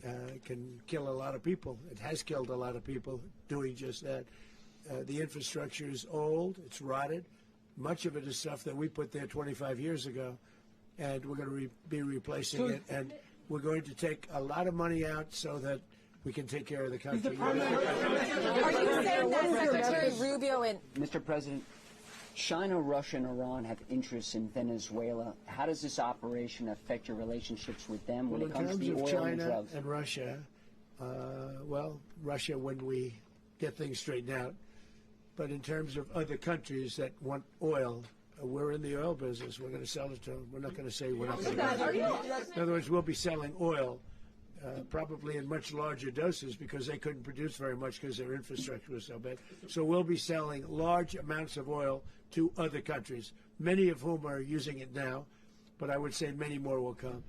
It can kill a lot of people. It has killed a lot of people doing just that. The infrastructure is old. It's rotted. Much of it is stuff that we put there 25 years ago, and we're going to be replacing it. And we're going to take a lot of money out so that we can take care of the country. Are you saying that Secretary Rubio and Mr. President, China, Russia, and Iran have interests in Venezuela. How does this operation affect your relationships with them when it comes to the oil China and drugs? and Russia, Russia when we get things straightened out. But in terms of other countries that want oil, we're in the oil business. We're going to sell it to them. We're not going to say we're not going to. In other words, we'll be selling oil, probably in much larger doses because they couldn't produce very much because their infrastructure was so bad. So we'll be selling large amounts of oil to other countries, many of whom are using it now, but I would say many more will come.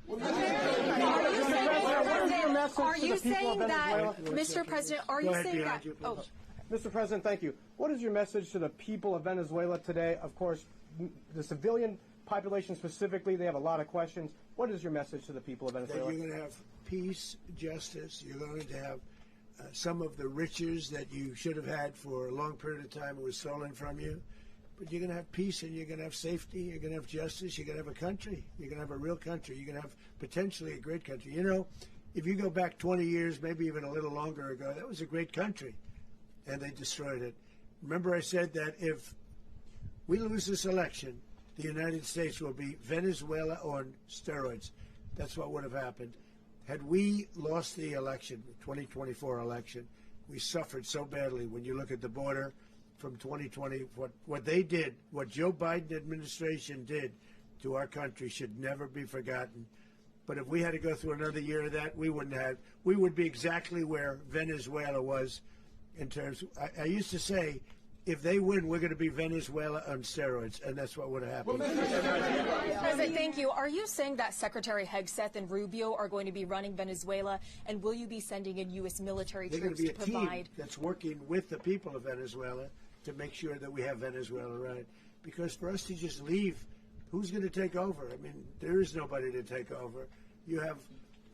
Are you saying that, Mr. President, are you saying that? Oh. Mr. President, thank you. What is your message to the people of Venezuela today? Of course, the civilian population specifically, they have a lot of questions. What is your message to the people of Venezuela? That you're going to have peace, justice. You're going to have some of the riches that you should have had for a long period of time. It was stolen from you. But you're going to have peace, and you're going to have safety. You're going to have justice. You're going to have a country. You're going to have a real country. You're going to have potentially a great country. You know, if you go back 20 years, maybe even a little longer ago, that was a great country, and they destroyed it. Remember I said that if we lose this election, the United States will be Venezuela on steroids. That's what would have happened. Had we lost the election, the 2024 election, we suffered so badly. When you look at the border from 2020, what they did, what Joe Biden administration did to our country should never be forgotten. But if we had to go through another year of that, we wouldn't have. We would be exactly where Venezuela was in terms. I used to say, if they win, we're going to be Venezuela on steroids, and that's what would have happened. President, thank you. Are you saying that Secretary Hegseth and Rubio are going to be running Venezuela, and will you be sending in U.S. military troops to provide? They're going to be a team that's working with the people of Venezuela to make sure that we have Venezuela right. Because for us to just leave, who's going to take over? I mean, there is nobody to take over. You have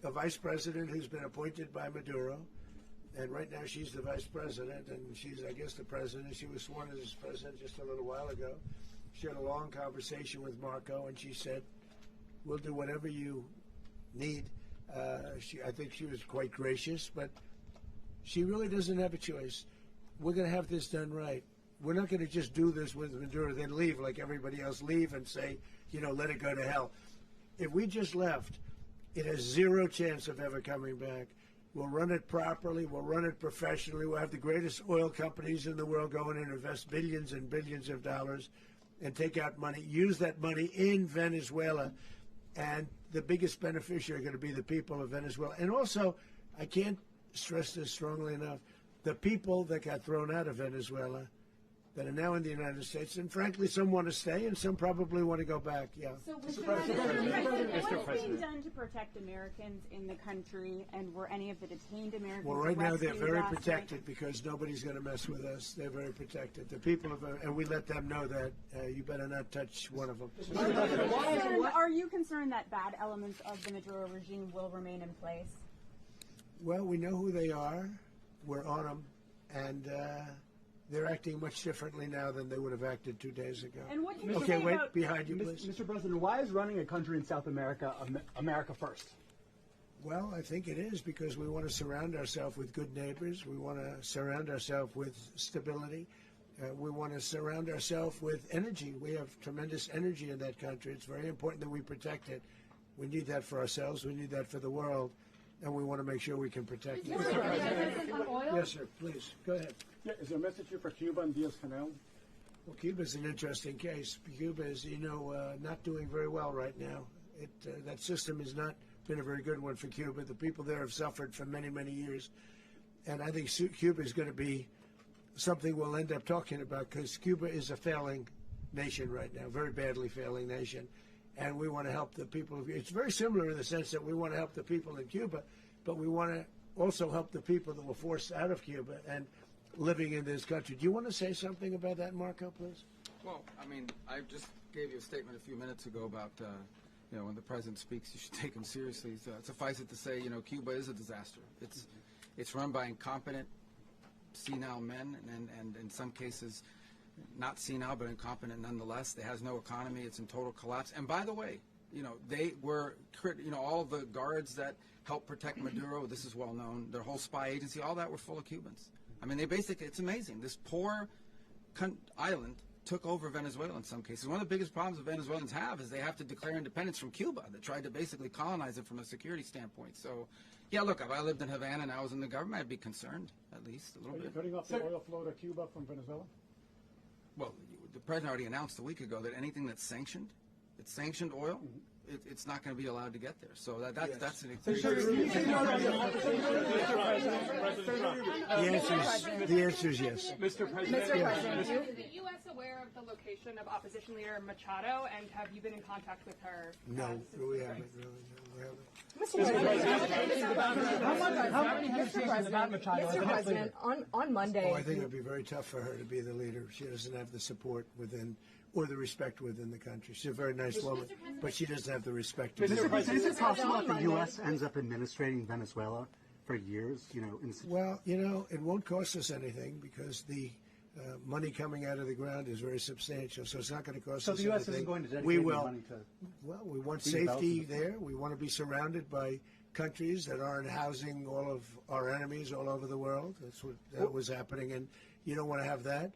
a vice president who's been appointed by Maduro. And right now she's the vice president, and she's, I guess, the president. She was sworn as president just a little while ago. She had a long conversation with Marco, and she said, we'll do whatever you need. I think she was quite gracious, but she really doesn't have a choice. We're going to have this done right. We're not going to just do this with Maduro, then leave like everybody else, leave and say, let it go to hell. If we just left, it has zero chance of ever coming back. We'll run it properly. We'll run it professionally. We'll have the greatest oil companies in the world go in and invest billions and billions of dollars and take out money, use that money in Venezuela. And the biggest beneficiary are going to be the people of Venezuela. And also, I can't stress this strongly enough, the people that got thrown out of Venezuela that are now in the United States, and frankly, some want to stay, and some probably want to go back. Yeah. So, Mr. President, what is being done to protect Americans in the country, and were any of the detained Americans Well, right now they're very last protected night? because nobody's going to mess with us. They're very protected. The people of, and we let them know that you better not touch one of them. And are you concerned that bad elements of the Maduro regime will remain in place? Well, we know who they are. We're on them, and they're acting much differently now than they would have acted 2 days ago. And what can you okay, say wait, about behind you, please. Mr. President, why is running a country in South America America first? Well, I think it is because we want to surround ourselves with good neighbors. We want to surround ourselves with stability. We want to surround ourselves with energy. We have tremendous energy in that country. It's very important that we protect it. We need that for ourselves. We need that for the world. And we want to make sure we can protect it. Yes, sir. Please, go ahead. Yeah, is there a message here for Cuba and Diaz-Canel? Well, Cuba's an interesting case. Cuba is, not doing very well right now. That system has not been a very good one for Cuba. The people there have suffered for many, many years. And I think Cuba is going to be something we'll end up talking about because Cuba is a failing nation right now, very badly failing nation. and we want to help the people. It's very similar in the sense that we want to help the people in Cuba, but we want to also help the people that were forced out of Cuba and living in this country. Do you want to say something about that, Marco, please? Well, I mean, I just gave you a statement a few minutes ago about, when the president speaks, you should take him seriously. So, suffice it to say, Cuba is a disaster. It's run by incompetent, senile men, and in some cases, not senile, but incompetent nonetheless. It has no economy. It's in total collapse. And by the way, they were, all the guards that helped protect Maduro, this is well known, their whole spy agency, all that were full of Cubans. I mean, they basically, it's amazing. This poor island took over Venezuela in some cases. One of the biggest problems the Venezuelans have is they have to declare independence from Cuba that tried to basically colonize it from a security standpoint. So, yeah, look, if I lived in Havana and I was in the government, I'd be concerned, at least a little bit. Are you cutting off the oil flow to Cuba from Venezuela? Well, the president already announced a week ago that anything that's sanctioned, it's sanctioned oil, it's not going to be allowed to get there. So that's an The answer is yes. Mr. President, is the U.S. aware of the location of opposition leader Machado, and have you been in contact with her? No, we haven't. Mr. President, on Monday. Oh, I think it would be very tough for her to be the leader. She doesn't have the support within or the respect within the country. She's a very nice woman, but she doesn't have the respect. Mr. President, is it possible that the U.S. ends up administrating Venezuela for years? Well, it won't cost us anything because the money coming out of the ground is very substantial, so it's not going to cost us anything. So the U.S. isn't going to dedicate we will. money to... Well, we want safety there. We want to be surrounded by countries that aren't housing all of our enemies all over the world. That's what was happening, and you don't want to have that.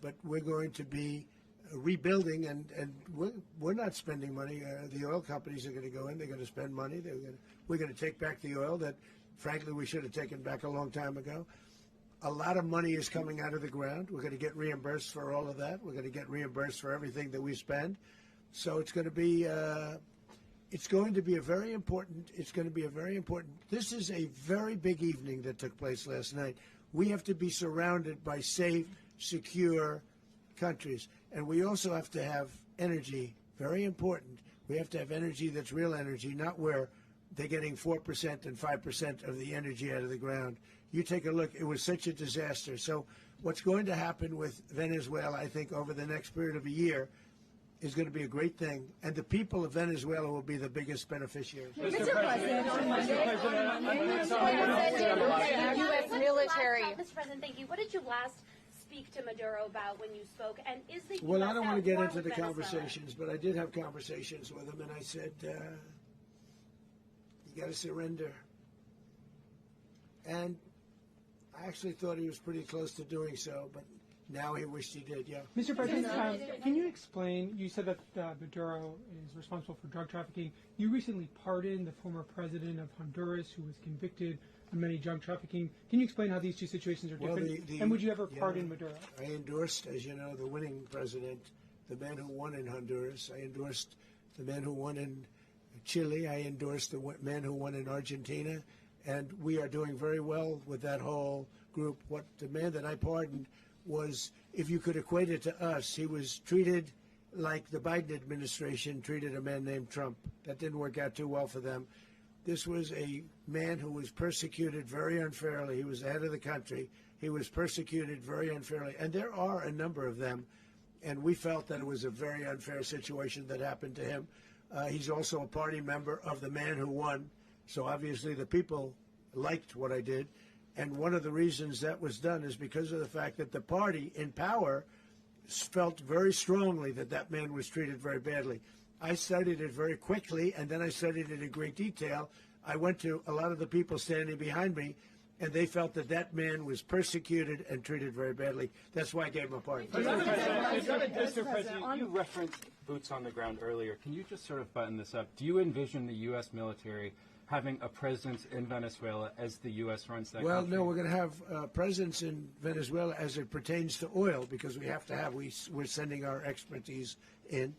But we're going to be rebuilding, and we're not spending money. The oil companies are going to go in. They're going to spend money. We're going to take back the oil that, frankly, we should have taken back a long time ago. A lot of money is coming out of the ground. We're going to get reimbursed for all of that. We're going to get reimbursed for everything that we spend. So it's going to be a very important. This is a very big evening that took place last night. We have to be surrounded by safe, secure countries, and we also have to have energy. Very important. We have to have energy that's real energy, not where they're getting 4% and 5% of the energy out of the ground. You take a look. It was such a disaster. So what's going to happen with Venezuela, I think, over the next period of a year is going to be a great thing, and the people of Venezuela will be the biggest beneficiaries. Mr. President, on Monday, U.S. military. Mr. President, thank you. What did you last speak to Maduro about when you spoke? And is the Well, US I don't want to get into the Venezuela? conversations, but I did have conversations with him, and I said, you got to surrender. And I actually thought he was pretty close to doing so, but now he wished he did, yeah. Mr. President, can you explain, you said that Maduro is responsible for drug trafficking. You recently pardoned the former president of Honduras who was convicted of many drug trafficking. Can you explain how these two situations are different? And would you ever pardon Maduro? I endorsed, as you know, the winning president, the man who won in Honduras. I endorsed the man who won in Chile. I endorsed the man who won in Argentina. And we are doing very well with that whole group. What the man that I pardoned was, if you could equate it to us, he was treated like the Biden administration treated a man named Trump. That didn't work out too well for them. This was a man who was persecuted very unfairly. He was the head of the country. He was persecuted very unfairly. And there are a number of them. And we felt that it was a very unfair situation that happened to him. He's also a party member of the man who won. So obviously the people liked what I did. And one of the reasons that was done is because of the fact that the party in power felt very strongly that that man was treated very badly. I studied it very quickly, and then I studied it in great detail. I went to a lot of the people standing behind me, and they felt that that man was persecuted and treated very badly. That's why I gave him a pardon. Mr. President, you referenced boots on the ground earlier. Can you just sort of button this up? Do you envision the U.S. military having a presence in Venezuela as the U.S. runs that country? No, we're going to have a presence in Venezuela as it pertains to oil, because we have to have, we're sending our expertise in.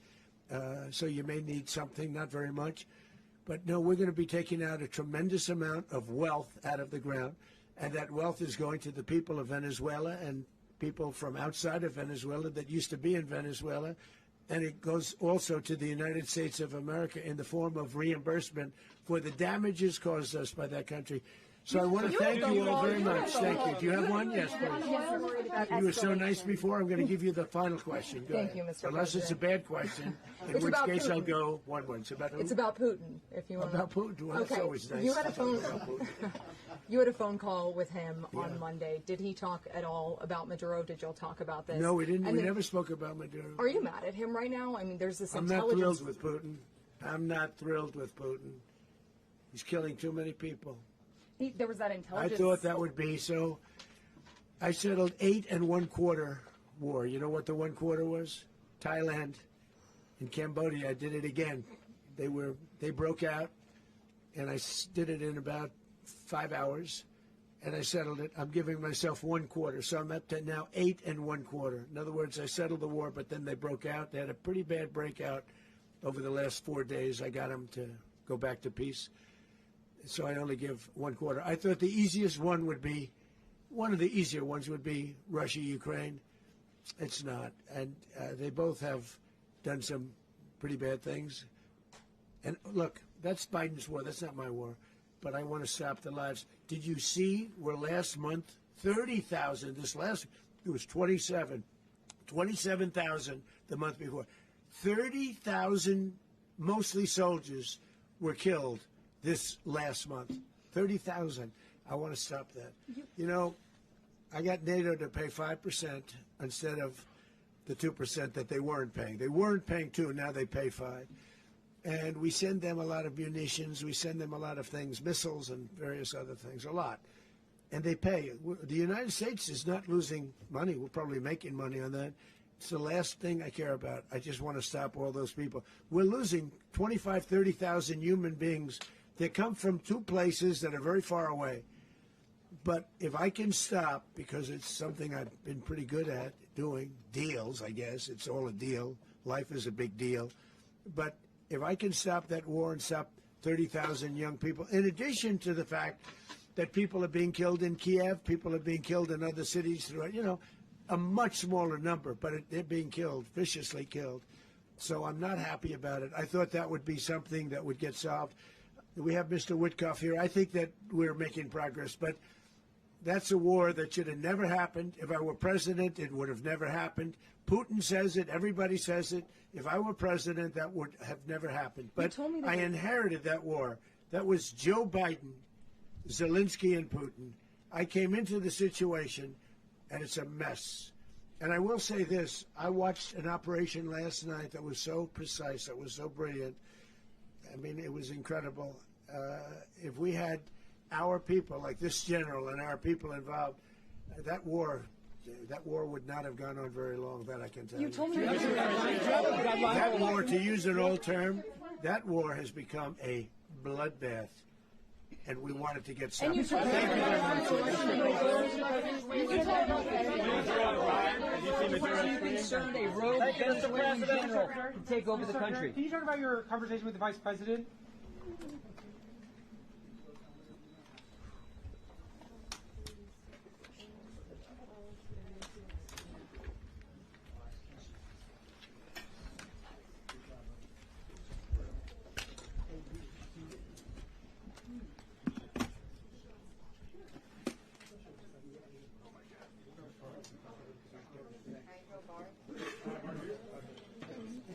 So you may need something, not very much. But no, we're going to be taking out a tremendous amount of wealth out of the ground, and that wealth is going to the people of Venezuela and people from outside of Venezuela that used to be in Venezuela, and it goes also to the United States of America in the form of reimbursement for the damages caused us by that country. So I want to thank you all very much. Thank you. Do you have one? Yes, please. You were so nice before. I'm going to give you the final question. Go Thank ahead. you, Mr. Unless it's a bad question, in which case I'll go one more. It's about who? It's about Putin, if you want. About Putin. Well, that's always nice. You had a phone. You had a phone call with him on Monday. Did he talk at all about Maduro? Did y'all talk about this? No, we didn't. And We then, never spoke about Maduro. Are you mad at him right now? I mean, there's this I'm not intelligence. thrilled with Putin. I'm not thrilled with Putin. He's killing too many people. There was that I intelligence. thought that would be so. I settled 8 1/4 war. You know what the 1/4 was? Thailand and Cambodia. I did it again. They broke out, and I did it in about 5 hours, and I settled it. I'm giving myself 1/4, so I'm up to now 8 1/4. In other words, I settled the war, but then they broke out. They had a pretty bad breakout over the last 4 days. I got them to go back to peace. So I only give 1/4. I thought the easiest one would be, one of the easier ones would be Russia, Ukraine. It's not. And they both have done some pretty bad things. And look, that's Biden's war. That's not my war. But I want to stop the lives. Did you see where last month, 30,000, it was 27,000 the month before. 30,000, mostly soldiers, were killed this last month. 30,000. I want to stop that. You know, I got NATO to pay 5% instead of the 2% that they weren't paying. They weren't paying 2, now they pay 5. And we send them a lot of munitions, we send them a lot of things, missiles and various other things, a lot. And they pay. The United States is not losing money. We're probably making money on that. It's the last thing I care about. I just want to stop all those people. We're losing 25,000, 30,000 human beings that come from 2 places that are very far away. But if I can stop, because it's something I've been pretty good at doing, deals, I guess. It's all a deal. Life is a big deal. But if I can stop that war and stop 30,000 young people, in addition to the fact that people are being killed in Kiev, people are being killed in other cities, throughout, you know, a much smaller number, but they're being killed, viciously killed. So I'm not happy about it. I thought that would be something that would get solved. We have Mr. Witkoff here. I think that we're making progress, but that's a war that should have never happened. If I were president, it would have never happened. Putin says it. Everybody says it. If I were president, that would have never happened. But I inherited that war. That was Joe Biden, Zelensky, and Putin. I came into the situation, and it's a mess. And I will say this. I watched an operation last night that was so precise, that was so brilliant. I mean, it was incredible. If we had our people, like this general, and our people involved, that war would not have gone on very long, that I can tell you. You told me that war, to use an old term, that war has become a bloodbath. And we wanted to get some. Thank you very much. Are you concerned a rogue Venezuelan general can take over the country? Can you talk about your conversation with the vice president?